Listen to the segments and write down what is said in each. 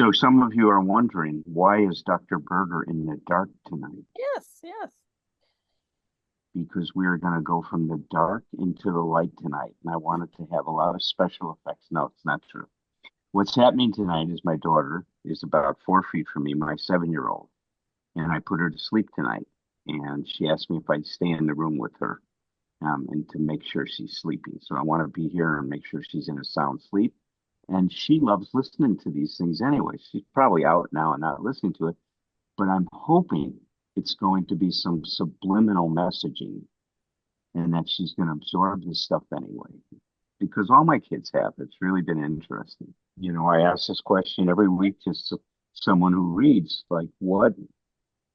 So some of you are wondering, why is Dr. Berger in the dark tonight? Yes, yes. Because we are going to go from the dark into the light tonight. And I wanted to have a lot of special effects. No, it's not true. What's happening tonight is my daughter is about 4 feet from me, my 7-year-old, and I put her to sleep tonight. And she asked me if I'd stay in the room with her and to make sure she's sleeping. So I want to be here and make sure she's in a sound sleep. And she loves listening to these things anyway. She's probably out now and not listening to it, but I'm hoping it's going to be some subliminal messaging and that she's going to absorb this stuff anyway. Because all my kids have. It's really been interesting. I ask this question every week to someone who reads, like, what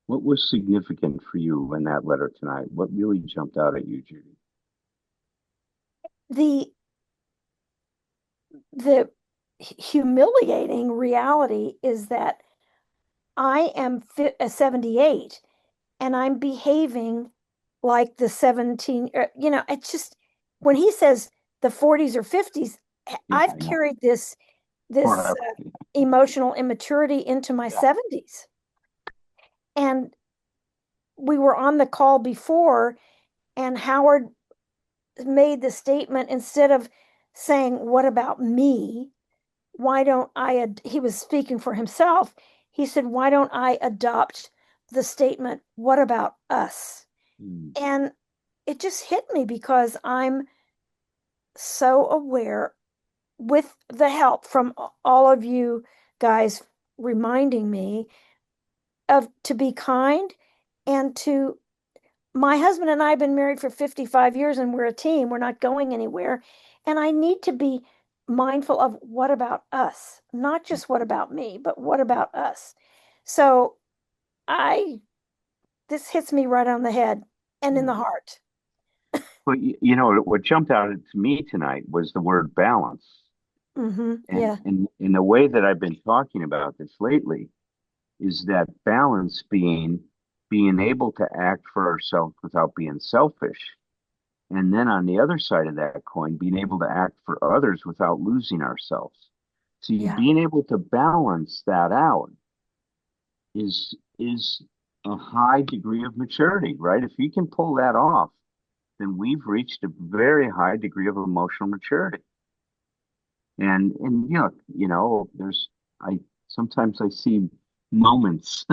was significant for you in that letter tonight? What really jumped out at you, Judy? The the humiliating reality is that I am 78 and I'm behaving like the 17, it's just when he says the 40s or 50s, Yeah, I've I know. carried this Forever. emotional immaturity into my Yeah. 70s. And we were on the call before, and Howard made the statement instead of saying, "What about me? Why don't he was speaking for himself. He said, "Why don't I adopt the statement, what about us?" Mm. And it just hit me because I'm so aware, with the help from all of you guys reminding me of to be kind and to my husband and I have been married for 55 years and we're a team. We're not going anywhere. And I need to be mindful of what about us? Not just what about me, but what about us? So I, this hits me right on the head and in Yeah. the heart. But what jumped out to me tonight was the word balance. And Yeah. in the way that I've been talking about this lately is that balance being able to act for ourselves without being selfish. And then on the other side of that coin, being able to act for others without losing ourselves. So you Yeah. being able to balance that out is a high degree of maturity, right? If you can pull that off, then we've reached a very high degree of emotional maturity. And there's I sometimes I see moments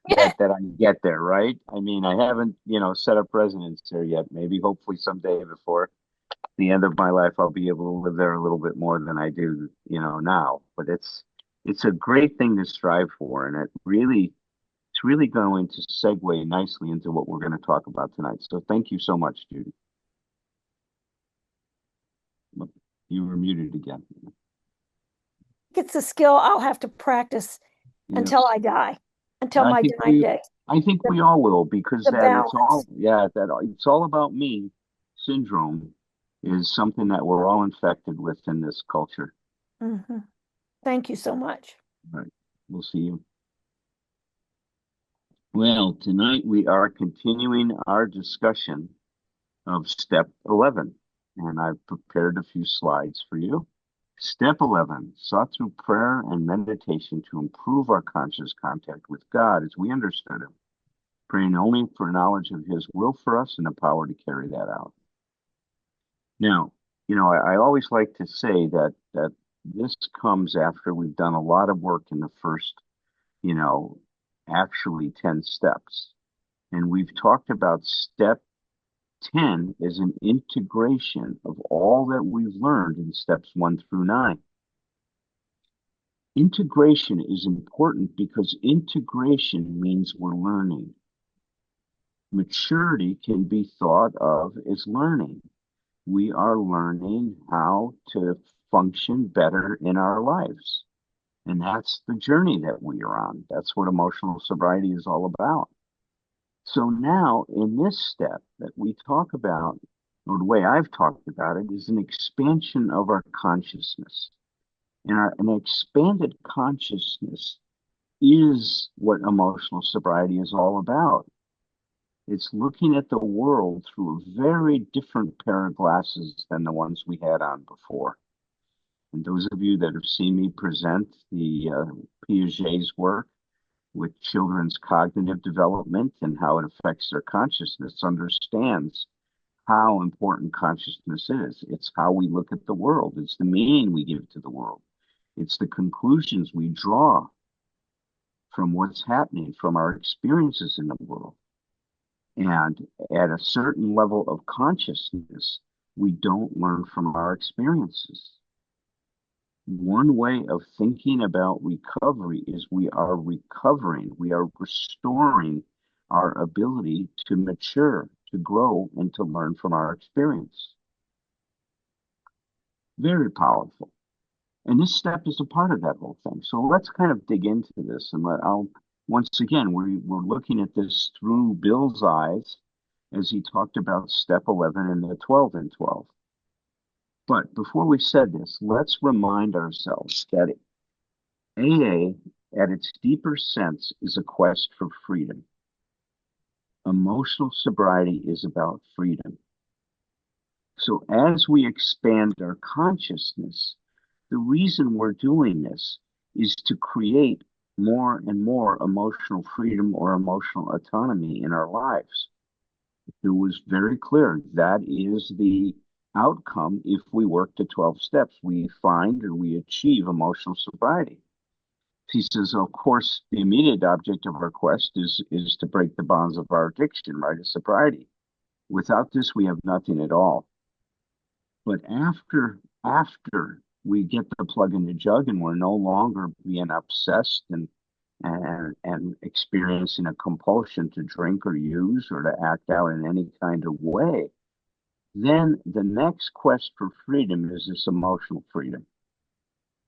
Yeah. that I get there, right? I mean, I haven't, set up residence there yet. Maybe hopefully someday before the end of my life I'll be able to live there a little bit more than I do, now. But it's a great thing to strive for, and it's really going to segue nicely into what we're going to talk about tonight. So thank you so much, Judy. You were muted again. It's a skill I'll have to practice until Yes. I die, until I my think dying we day. I think The, we all will because the that it's all balance. yeah, that it's all about me syndrome is something that we're all infected with in this culture. hmm Thank you so much. All right. We'll see you. Well, tonight we are continuing our discussion of step 11, and I've prepared a few slides for you. Step 11, sought through prayer and meditation to improve our conscious contact with God as we understood him, praying only for knowledge of his will for us and the power to carry that out. Now, I always like to say that this comes after we've done a lot of work in the first, you know, actually 10 steps. And we've talked about step 10 as an integration of all that we've learned in steps 1 through 9. Integration is important because integration means we're learning. Maturity can be thought of as learning. We are learning how to function better in our lives. And that's the journey that we are on. That's what emotional sobriety is all about. So now, in this step that we talk about, or the way I've talked about it, is an expansion of our consciousness. And an expanded consciousness is what emotional sobriety is all about. It's looking at the world through a very different pair of glasses than the ones we had on before. And those of you that have seen me present the Piaget's work with children's cognitive development and how it affects their consciousness understands how important consciousness is. It's how we look at the world. It's the meaning we give to the world. It's the conclusions we draw from what's happening, from our experiences in the world. And at a certain level of consciousness, we don't learn from our experiences. One way of thinking about recovery is we are recovering, we are restoring our ability to mature, to grow, and to learn from our experience. Very powerful. And this step is a part of that whole thing. So let's kind of dig into this and once again, we're looking at this through Bill's eyes as he talked about step 11 and the 12 and 12. But before we said this, let's remind ourselves that AA, at its deeper sense, is a quest for freedom. Emotional sobriety is about freedom. So as we expand our consciousness, the reason we're doing this is to create more and more emotional freedom or emotional autonomy in our lives. It was very clear that is the outcome if we work the 12 steps. We find or we achieve emotional sobriety. He says, of course, the immediate object of our quest is to break the bonds of our addiction, right, of sobriety. Without this, we have nothing at all. But after we get the plug in the jug and we're no longer being obsessed and experiencing a compulsion to drink or use or to act out in any kind of way, then the next quest for freedom is this emotional freedom.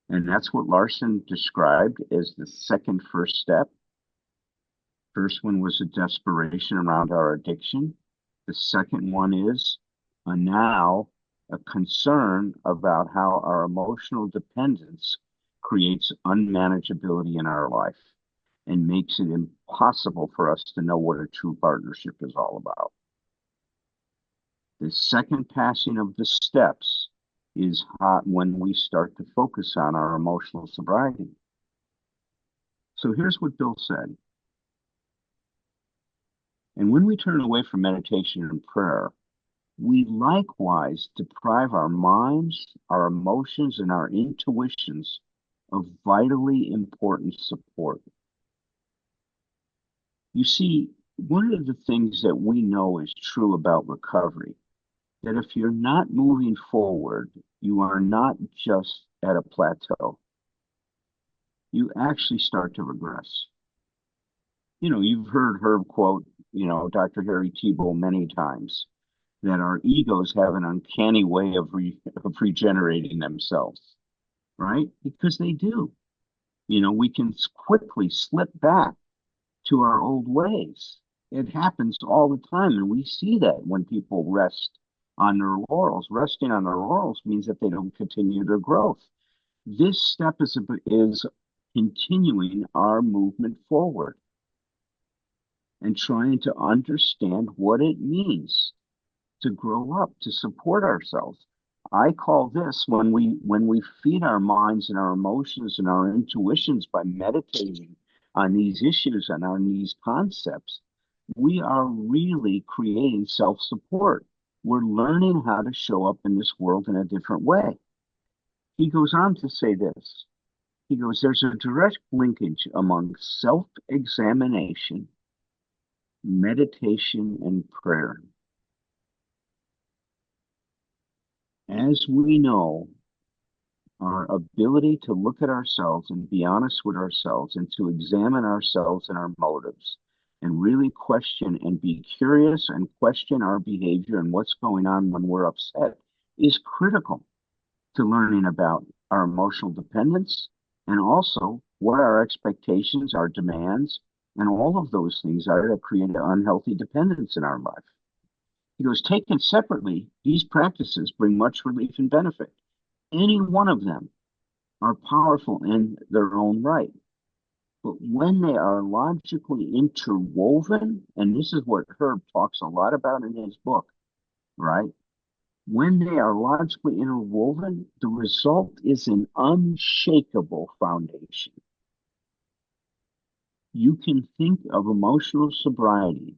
And that's what Larson described as the first step. First one was a desperation around our addiction. The second one is now a concern about how our emotional dependence creates unmanageability in our life and makes it impossible for us to know what a true partnership is all about. The second passing of the steps is when we start to focus on our emotional sobriety. So here's what Bill said. And when we turn away from meditation and prayer, we likewise deprive our minds, our emotions, and our intuitions of vitally important support. You see, one of the things that we know is true about recovery, that if you're not moving forward, you are not just at a plateau. You actually start to regress. You know, you've heard Herb quote, Dr. Harry Tiebout many times, that our egos have an uncanny way of regenerating themselves, right? Because they do. We can quickly slip back to our old ways. It happens all the time, and we see that when people rest on their laurels. Resting on their laurels means that they don't continue their growth. This step is continuing our movement forward and trying to understand what it means to grow up, to support ourselves. I call this when we feed our minds and our emotions and our intuitions by meditating on these issues and on these concepts, we are really creating self-support. We're learning how to show up in this world in a different way. He goes on to say this. He goes, there's a direct linkage among self-examination, meditation, and prayer. As we know, our ability to look at ourselves and be honest with ourselves and to examine ourselves and our motives and really question and be curious and question our behavior and what's going on when we're upset is critical to learning about our emotional dependence and also what our expectations, our demands, and all of those things are that create an unhealthy dependence in our life. He goes, taken separately, these practices bring much relief and benefit. Any one of them are powerful in their own right. But when they are logically interwoven, and this is what Herb talks a lot about in his book, right? When they are logically interwoven, the result is an unshakable foundation. You can think of emotional sobriety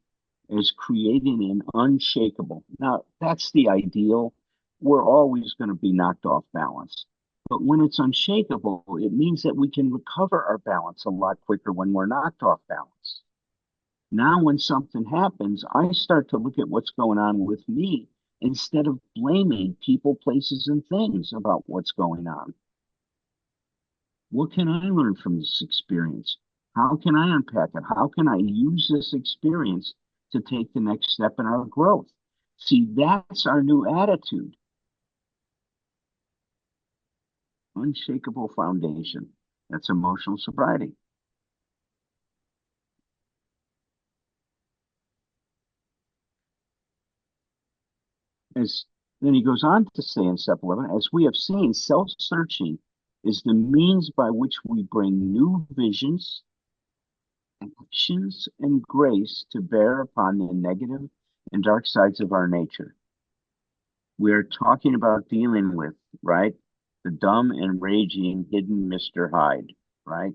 as creating an unshakable. Now, that's the ideal. We're always going to be knocked off balance. But when it's unshakable, it means that we can recover our balance a lot quicker when we're knocked off balance. Now, when something happens, I start to look at what's going on with me instead of blaming people, places, and things about what's going on. What can I learn from this experience? How can I unpack it? How can I use this experience to take the next step in our growth? See, that's our new attitude. Unshakable foundation. That's emotional sobriety. As then he goes on to say in step 11, as we have seen, self-searching is the means by which we bring new visions, actions, and grace to bear upon the negative and dark sides of our nature. We're talking about dealing with, right? The dumb and raging hidden Mr. Hyde, right?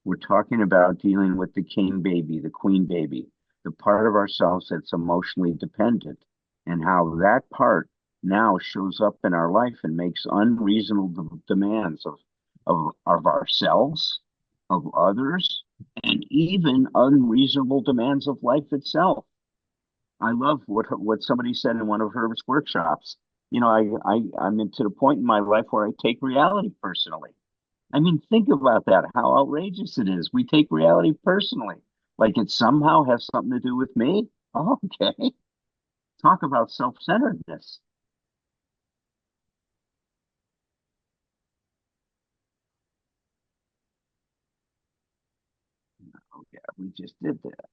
We're talking about dealing with the king baby, the queen baby, the part of ourselves that's emotionally dependent, and how that part now shows up in our life and makes unreasonable demands of ourselves, of others, and even unreasonable demands of life itself. I love what somebody said in one of Herb's workshops. You know, I'm into the point in my life where I take reality personally. I mean, think about that, how outrageous it is. We take reality personally, like it somehow has something to do with me. Oh, okay. Talk about self-centeredness. Oh, yeah, we just did that.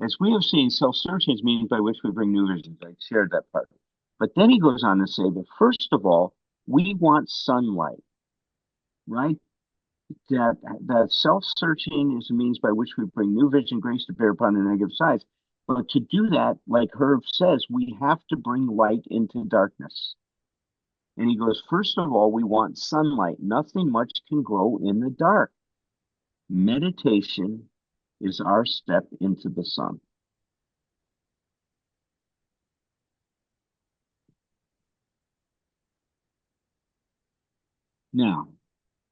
As we have seen, self-searching is means by which we bring new visions. I shared that part. But then he goes on to say that first of all, we want sunlight, right? That self-searching is a means by which we bring new vision grace to bear upon the negative sides. But to do that, like Herb says, we have to bring light into darkness. And he goes, first of all, we want sunlight. Nothing much can grow in the dark. Meditation is our step into the sun. Now,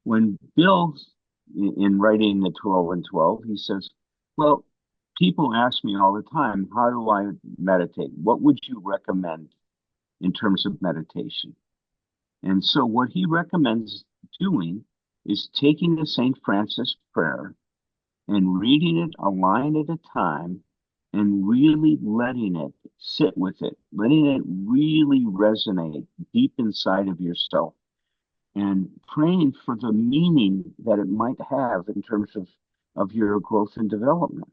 when Bill, in writing the 12 and 12, he says, well, people ask me all the time, how do I meditate? What would you recommend in terms of meditation? And so what he recommends doing is taking the St. Francis prayer and reading it a line at a time and really letting it sit with it, letting it really resonate deep inside of yourself and praying for the meaning that it might have in terms of your growth and development.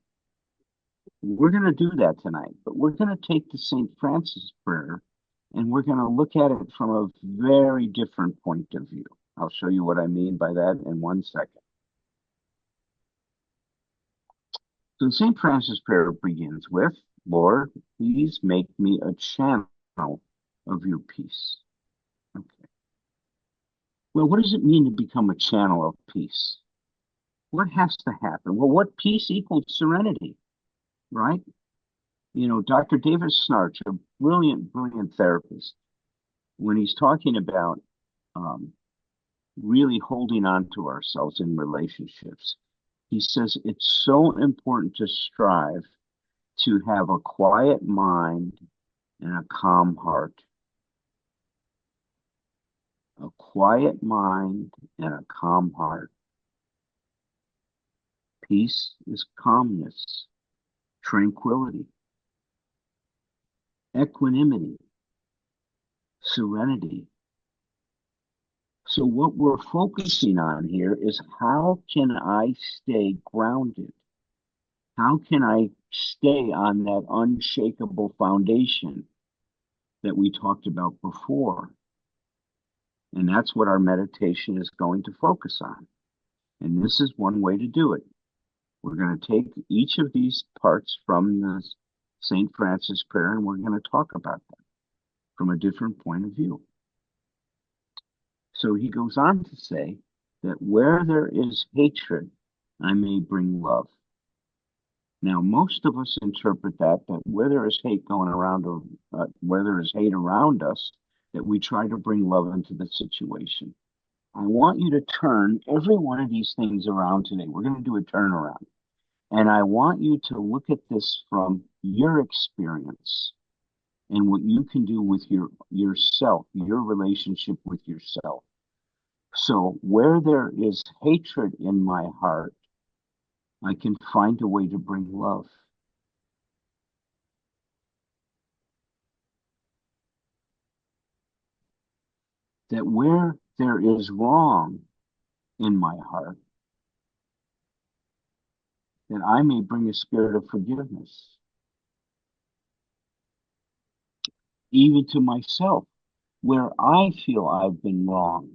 We're going to do that tonight, but we're going to take the St. Francis prayer and we're going to look at it from a very different point of view. I'll show you what I mean by that in 1 second. So the St. Francis prayer begins with, Lord, please make me a channel of your peace. Okay. Well, what does it mean to become a channel of peace? What has to happen? Well, what peace equals serenity, right? You know, Dr. David Snarch, a brilliant, brilliant therapist, when he's talking about um, really holding on to ourselves in relationships, he says it's so important to strive to have a quiet mind and a calm heart. A quiet mind and a calm heart. Peace is calmness, tranquility, equanimity, serenity. So what we're focusing on here is how can I stay grounded? How can I stay on that unshakable foundation that we talked about before? And that's what our meditation is going to focus on. And this is one way to do it. We're going to take each of these parts from the St. Francis prayer and we're going to talk about them. from a different point of view. So he goes on to say that where there is hatred, I may bring love. Now, most of us interpret that where there is hate going around, or where there is hate around us, that we try to bring love into the situation. I want you to turn every one of these things around today. We're going to do a turnaround. And I want you to look at this from your experience and what you can do with yourself, your relationship with yourself. So where there is hatred in my heart, I can find a way to bring love. That where there is wrong in my heart, that I may bring a spirit of forgiveness, even to myself, where I feel I've been wrong.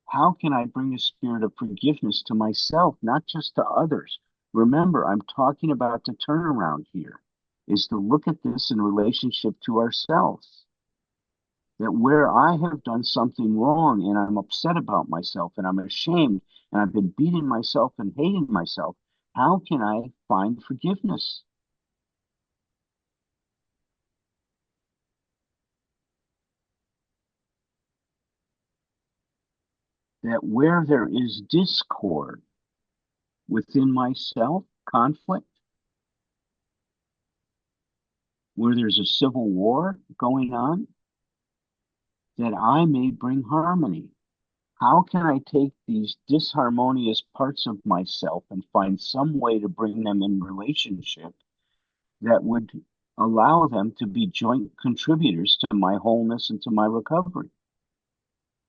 How can I bring a spirit of forgiveness to myself, not just to others? Remember, I'm talking about the turnaround here, is to look at this in relationship to ourselves. That where I have done something wrong and I'm upset about myself and I'm ashamed and I've been beating myself and hating myself, how can I find forgiveness? That where there is discord within myself, conflict, where there's a civil war going on, that I may bring harmony. How can I take these disharmonious parts of myself and find some way to bring them in relationship that would allow them to be joint contributors to my wholeness and to my recovery,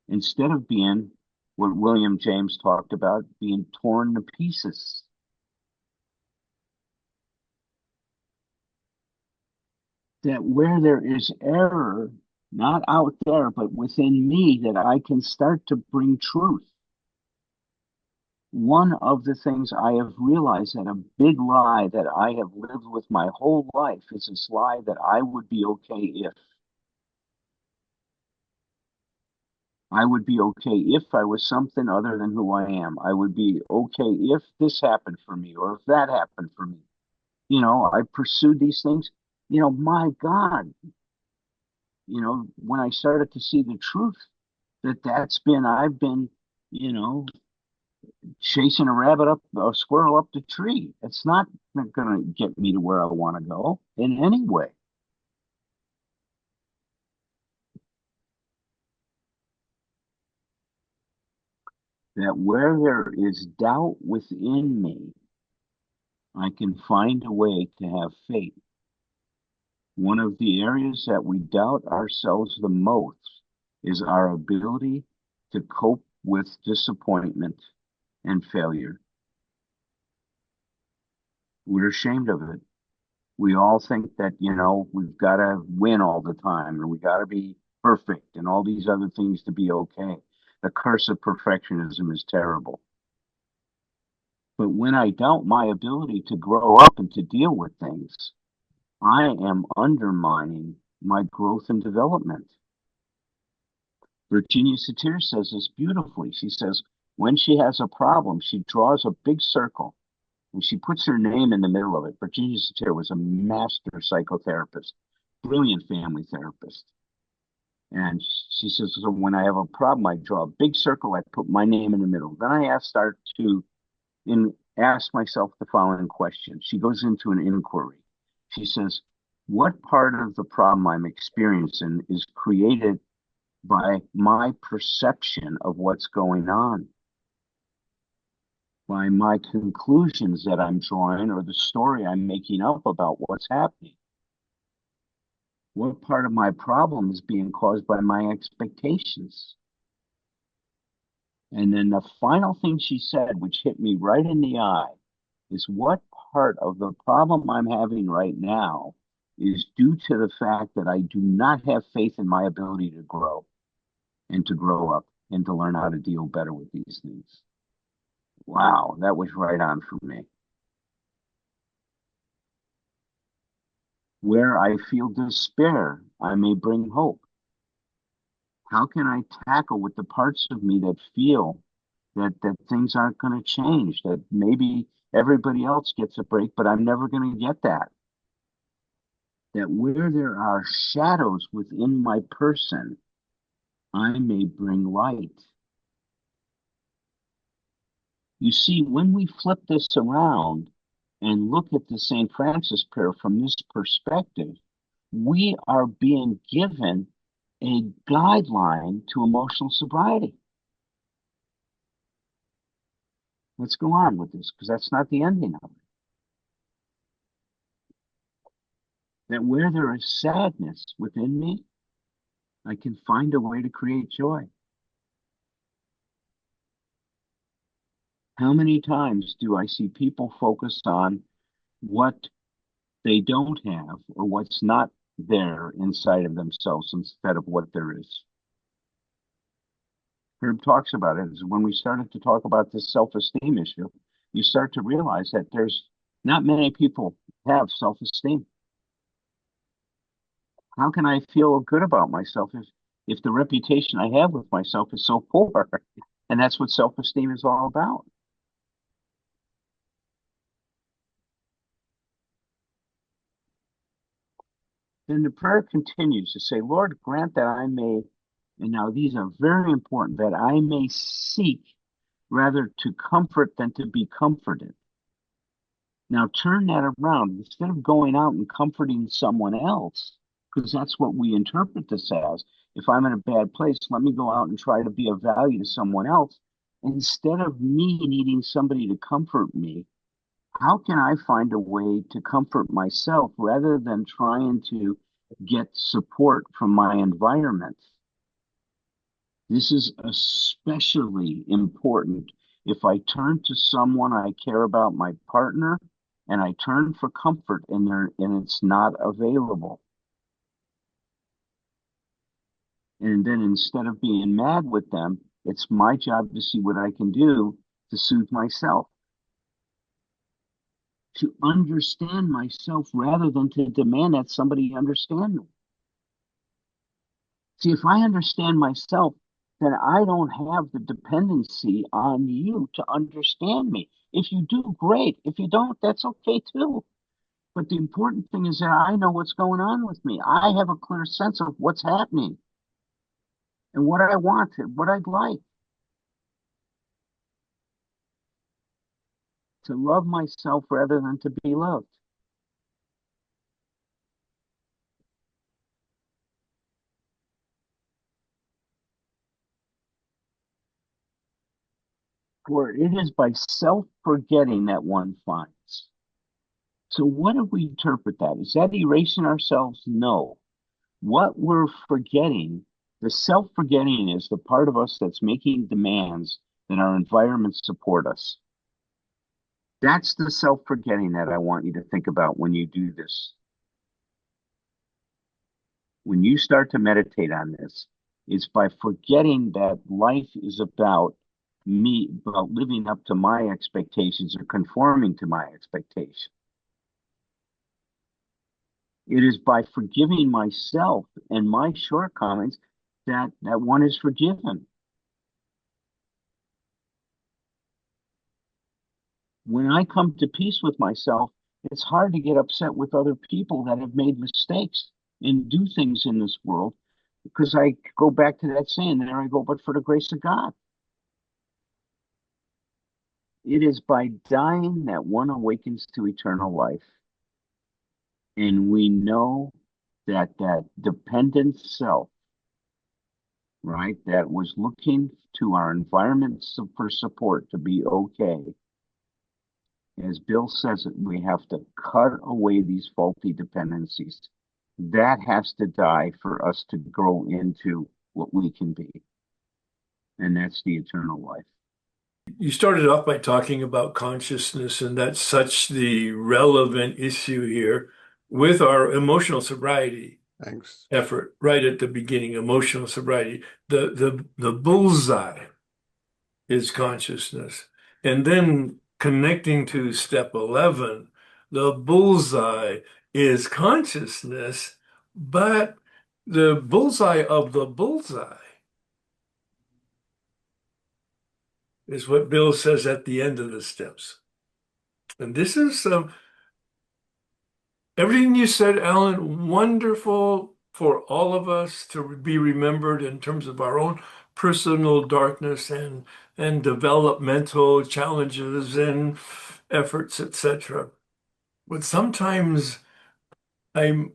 instead of being what William James talked about, being torn to pieces. That where there is error, not out there, but within me, that I can start to bring truth. One of the things I have realized, that a big lie that I have lived with my whole life, is this lie that I would be okay if. I would be okay if I was something other than who I am. I would be okay if this happened for me or if that happened for me. I pursued these things. My God, when I started to see the truth, I've been, you know, chasing a squirrel up the tree. It's not going to get me to where I want to go in any way. That where there is doubt within me, I can find a way to have faith. One of the areas that we doubt ourselves the most is our ability to cope with disappointment and failure. We're ashamed of it. We all think that, we've got to win all the time and we got to be perfect and all these other things to be okay. The curse of perfectionism is terrible. But when I doubt my ability to grow up and to deal with things, I am undermining my growth and development. Virginia Satir says this beautifully. She says, when she has a problem, she draws a big circle and she puts her name in the middle of it. Virginia Satir was a master psychotherapist, brilliant family therapist. And she says, so when I have a problem, I draw a big circle, I put my name in the middle. Then I start to ask myself the following question. She goes into an inquiry. She says, what part of the problem I'm experiencing is created by my perception of what's going on, by my conclusions that I'm drawing, or the story I'm making up about what's happening? What part of my problem is being caused by my expectations? And then the final thing she said, which hit me right in the eye, is what part of the problem I'm having right now is due to the fact that I do not have faith in my ability to grow and to grow up and to learn how to deal better with these things. Wow, that was right on for me. Where I feel despair, I may bring hope. How can I tackle with the parts of me that feel that things aren't going to change, that maybe everybody else gets a break, but I'm never going to get that? That where there are shadows within my person, I may bring light. You see, when we flip this around and look at the St. Francis prayer from this perspective, we are being given a guideline to emotional sobriety. Let's go on with this because that's not the ending of it. That where there is sadness within me, I can find a way to create joy. How many times do I see people focused on what they don't have or what's not there inside of themselves instead of what there is? Herb talks about it is when we started to talk about this self-esteem issue, you start to realize that there's not many people have self-esteem. How can I feel good about myself if the reputation I have with myself is so poor? And that's what self-esteem is all about. Then the prayer continues to say, Lord, grant that I may, and now these are very important, that I may seek rather to comfort than to be comforted. Now turn that around. Instead of going out and comforting someone else, because that's what we interpret this as. If I'm in a bad place, let me go out and try to be of value to someone else. Instead of me needing somebody to comfort me, how can I find a way to comfort myself rather than trying to get support from my environment? This is especially important if I turn to someone I care about, my partner, and I turn for comfort and it's not available. And then instead of being mad with them, it's my job to see what I can do to soothe myself, to understand myself rather than to demand that somebody understand me. See, if I understand myself, then I don't have the dependency on you to understand me. If you do, great. If you don't, that's okay too. But the important thing is that I know what's going on with me. I have a clear sense of what's happening and what I want, what I'd like. To love myself rather than to be loved. For it is by self-forgetting that one finds. So what do we interpret that? Is that erasing ourselves? No. What we're forgetting, the self-forgetting is the part of us that's making demands that our environment support us. That's the self-forgetting that I want you to think about when you do this. When you start to meditate on this, it's by forgetting that life is about me, about living up to my expectations or conforming to my expectations. It is by forgiving myself and my shortcomings that one is forgiven. When I come to peace with myself, it's hard to get upset with other people that have made mistakes and do things in this world because I go back to that saying, there I go, but for the grace of God. It is by dying that one awakens to eternal life. And we know that that dependent self, right, that was looking to our environment for support to be okay, as Bill says it, we have to cut away these faulty dependencies. That has to die for us to grow into what we can be. And that's the eternal life. You started off by talking about consciousness, and that's such the relevant issue here with our emotional sobriety Thanks. effort right at the beginning, emotional sobriety. The bullseye is consciousness. And then connecting to step 11, the bullseye is consciousness, but the bullseye of the bullseye is what Bill says at the end of the steps. And this is everything you said, Alan, wonderful for all of us to be remembered in terms of our own personal darkness and developmental challenges and efforts, etc. But sometimes I'm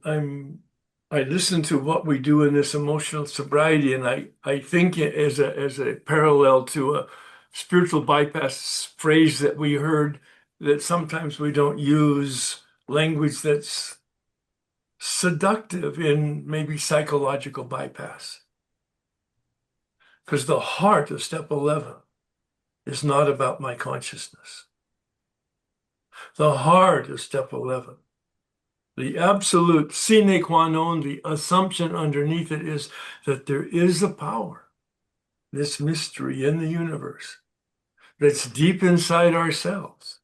I listen to what we do in this emotional sobriety, and I think it as a parallel to a spiritual bypass phrase that we heard, that sometimes we don't use language that's seductive in maybe psychological bypass. Because the heart of step 11 is not about my consciousness. The heart of step 11, the absolute sine qua non, the assumption underneath it is that there is a power, this mystery in the universe that's deep inside ourselves.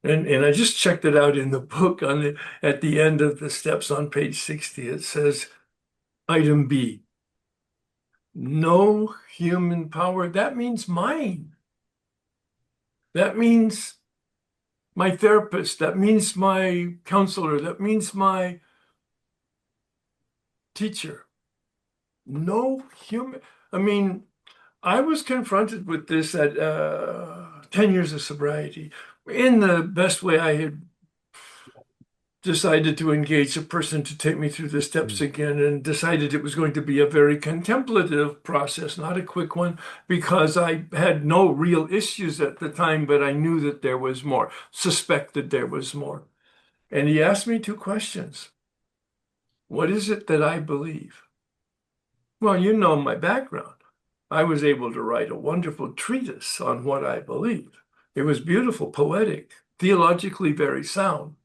And I just checked it out in the book at the end of the steps on page 60. It says, item B, no human power. That means mine. That means my therapist. That means my counselor. That means my teacher. No human. I mean, I was confronted with this at 10 years of sobriety in the best way I had decided to engage a person to take me through the steps again, and decided it was going to be a very contemplative process, not a quick one, because I had no real issues at the time, but I knew that there was more, suspected there was more. And he asked me two questions. What is it that I believe? Well, you know my background. I was able to write a wonderful treatise on what I believe. It was beautiful, poetic, theologically very sound.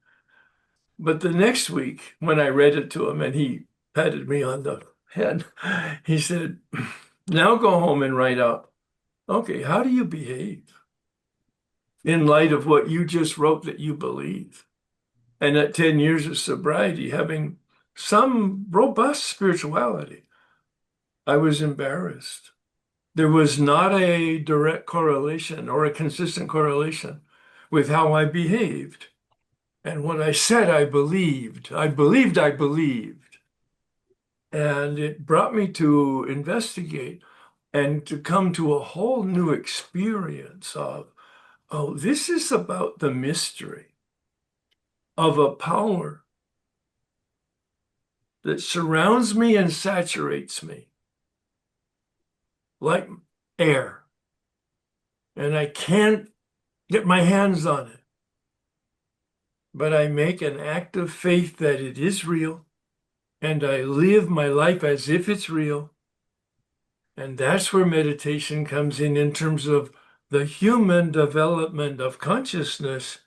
But the next week, when I read it to him and he patted me on the head, he said, now go home and write out, okay, how do you behave in light of what you just wrote that you believe? And at 10 years of sobriety, having some robust spirituality, I was embarrassed. There was not a direct correlation or a consistent correlation with how I behaved and what I said I believed. I believed I believed. And it brought me to investigate and to come to a whole new experience of, oh, this is about the mystery of a power that surrounds me and saturates me like air. And I can't get my hands on it. But I make an act of faith that it is real, and I live my life as if it's real. And that's where meditation comes in terms of the human development of consciousness,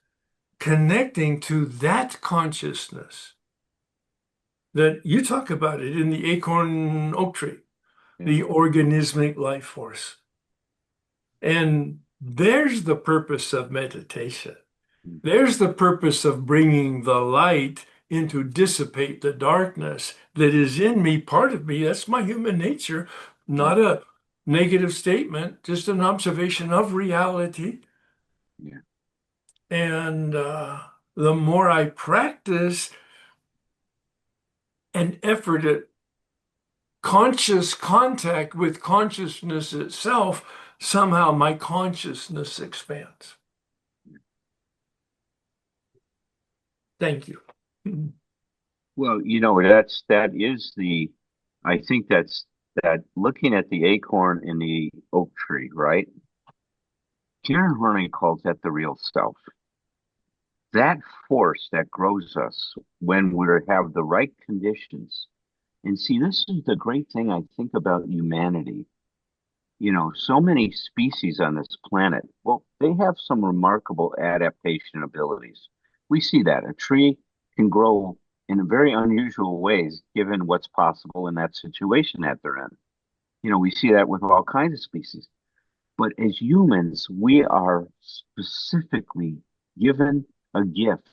connecting to that consciousness that you talk about it in the acorn oak tree, the organismic life force. And there's the purpose of meditation. There's the purpose of bringing the light in to dissipate the darkness that is in me, part of me. That's my human nature, not a negative statement, just an observation of reality. Yeah. And the more I practice and effort at conscious contact with consciousness itself, somehow my consciousness expands. Thank you. Well, that is I think that looking at the acorn in the oak tree, right? Karen Horney calls that the real self. That force that grows us when we have the right conditions. And see, this is the great thing I think about humanity. So many species on this planet, well, they have some remarkable adaptation abilities. We see that a tree can grow in very unusual ways given what's possible in that situation that they're in. We see that with all kinds of species. But as humans, we are specifically given a gift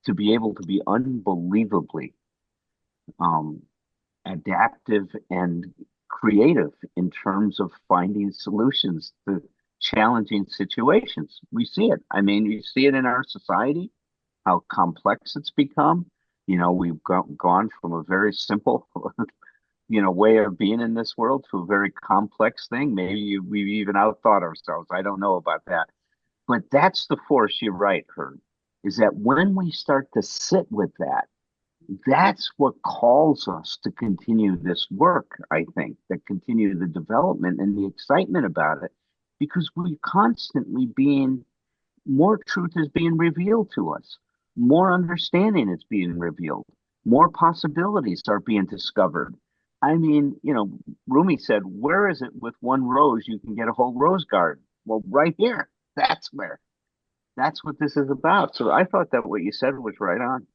to be able to be unbelievably um, adaptive and creative in terms of finding solutions challenging situations. We see it. I mean, you see it in our society, how complex it's become. We've gone from a very simple, way of being in this world to a very complex thing. Maybe we've even outthought ourselves. I don't know about that. But that's the force, you're right, Herb, is that when we start to sit with that, that's what calls us to continue this work, I think, that continue the development and the excitement about it, because we constantly being more truth is being revealed to us, more understanding is being revealed, more possibilities are being discovered. I mean, Rumi said, where is it with one rose you can get a whole rose garden? Well, right here. That's where. That's what this is about. So I thought that what you said was right on.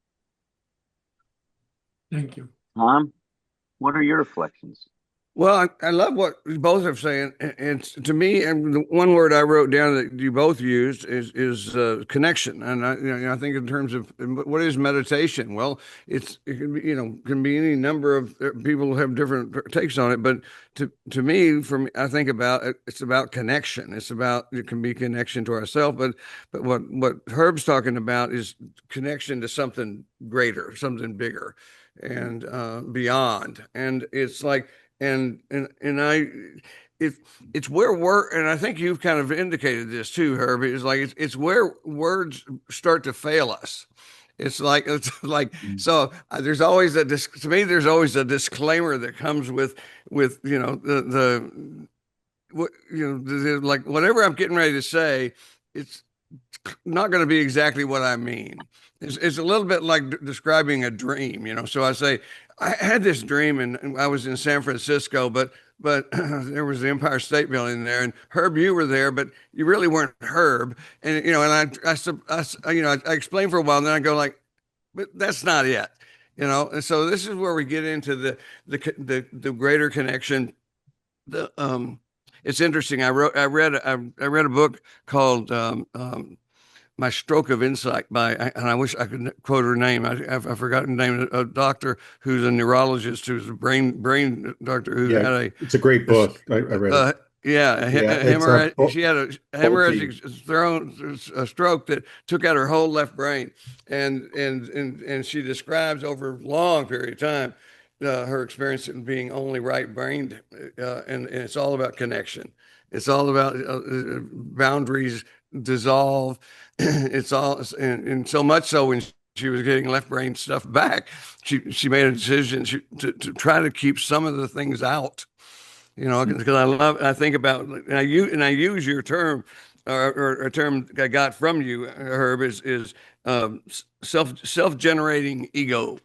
Thank you. Tom, what are your reflections? Well, I love what you both are saying. It's to me, and the one word I wrote down that you both used is connection. And I think in terms of what is meditation. Well, it can be can be any number of people have different takes on it. But to me, I think about it's about connection. It can be connection to ourselves, but what Herb's talking about is connection to something greater, something bigger, and beyond. And it's like and I it it's where word and I think you've kind of indicated this too, Herbie. It's like it's where words start to fail us. It's like so there's always to me there's always a disclaimer that comes with the what like whatever I'm getting ready to say, it's not going to be exactly what I mean. It's a little bit like describing a dream. So I say, I had this dream and I was in San Francisco, but there was the Empire State Building there, and Herb, you were there, but you really weren't Herb. And I explained for a while, and then I go like, but that's not it. And so this is where we get into the greater connection. The It's interesting. I read a book called My Stroke of Insight and I wish I could quote her name. I've forgotten the name. A doctor who's a neurologist, who's a brain doctor who Yeah, had a, it's a great a book. I read it. yeah, Yeah, a it's hemorrhage. She had a Bolte. hemorrhagic a stroke that took out her whole left brain, and she describes over a long period of time her experience in being only right-brained, and it's all about connection. It's all about boundaries dissolve. It's all, and so much so when she was getting left brain stuff back, she made a decision to try to keep some of the things out. Because I think about, and I use your term, or a term I got from you, Herb, is self-generating ego.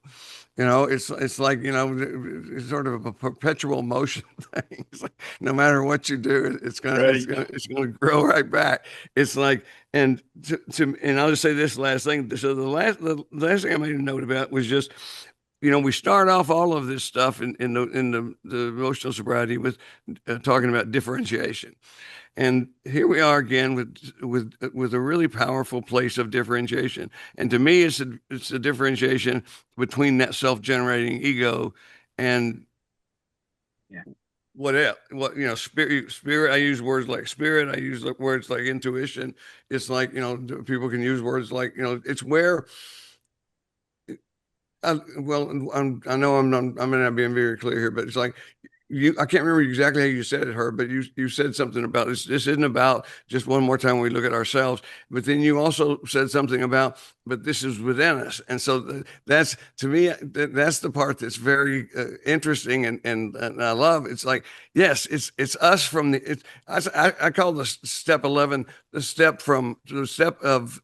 It's like, it's sort of a perpetual motion thing. It's like, no matter what you do, Right. it's gonna grow right back. It's like, and I'll just say this last thing. So the last thing I made a note about was just, we start off all of this stuff in the emotional sobriety with talking about differentiation. And here we are again with a really powerful place of differentiation. And to me, it's a differentiation between that self-generating ego and Yeah. spirit. I use words like spirit. I use words like intuition. It's like, people can use words like, it's where well, I know I may not being very clear here, but it's like I can't remember exactly how you said it, Herb, but you said something about this. This isn't about just one more time we look at ourselves, but then you also said something about, but this is within us. And so that's, to me, that's the part that's very interesting and I love. It's like, yes, it's us from I call the step 11 the step of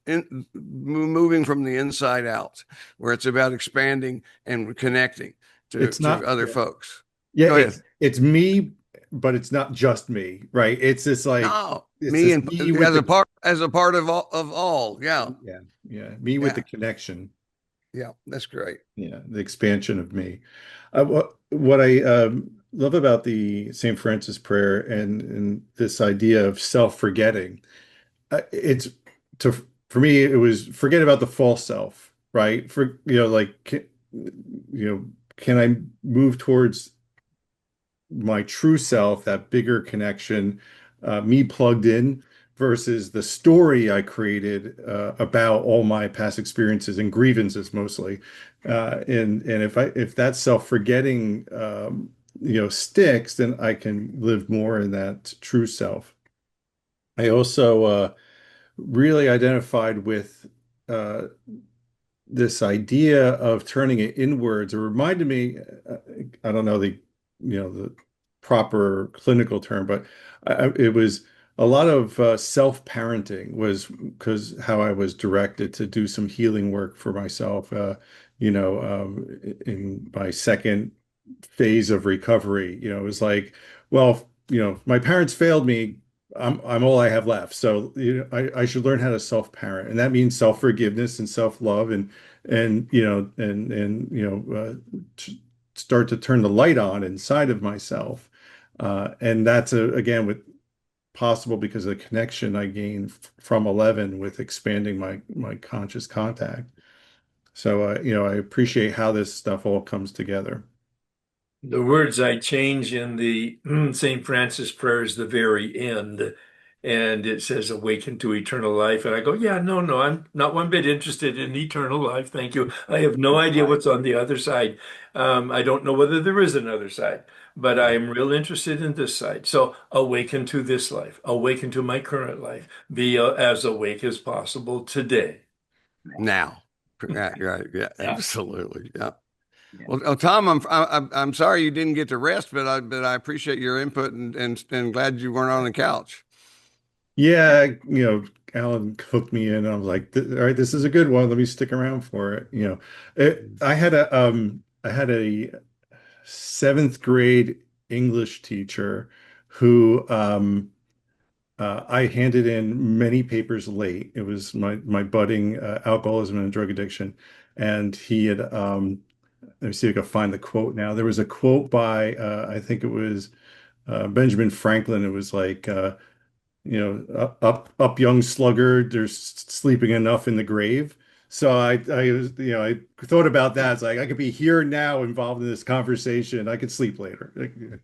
moving from the inside out, where it's about expanding and connecting It's to not, other yeah, folks. yeah, Go ahead. it's me, but it's not just me, right? It's just like No, it's me this and me with the as a part of all. Yeah, yeah, yeah, me with yeah, the connection. yeah. That's great. Yeah, the expansion of me. What I love about the St. Francis prayer and this idea of self-forgetting, it's to for me it was forget about the false self, right? Can I move towards my true self, that bigger connection, me plugged in versus the story I created about all my past experiences and grievances mostly. And if that self-forgetting sticks, then I can live more in that true self. I also really identified with uh, this idea of turning it inwards. It reminded me, I don't know the proper clinical term, but it was a lot of self-parenting was because how I was directed to do some healing work for myself, in my second phase of recovery. It was like, well, my parents failed me. I'm all I have left. So, I should learn how to self-parent, and that means self-forgiveness and self-love, and start to turn the light on inside of myself. And that's again with possible because of the connection I gained from 11 with expanding my conscious contact. So, I appreciate how this stuff all comes together. The words I change in the St. Francis prayer is the very end. And it says, awaken to eternal life. And I go, yeah, no, no, I'm not one bit interested in eternal life. Thank you. I have no idea Right. what's on the other side. I don't know whether there is another side, but I Right. am real interested in this side. So awaken to this life, awaken to my current life, be as awake as possible today. Now. Right, right, yeah, Yeah. absolutely. Yeah. Yeah. Well, Tom, I'm sorry you didn't get to rest, but I appreciate your input and glad you weren't on the couch. Yeah, Alan hooked me in. I was like, all right, this is a good one. Let me stick around for it. I had a seventh grade English teacher who I handed in many papers late. It was my budding alcoholism and drug addiction, and he had let me see if I can find the quote now. There was a quote by I think it was Benjamin Franklin. It was like. Up young sluggard, there's sleeping enough in the grave. So I thought about that. It's like I could be here now involved in this conversation. I could sleep later.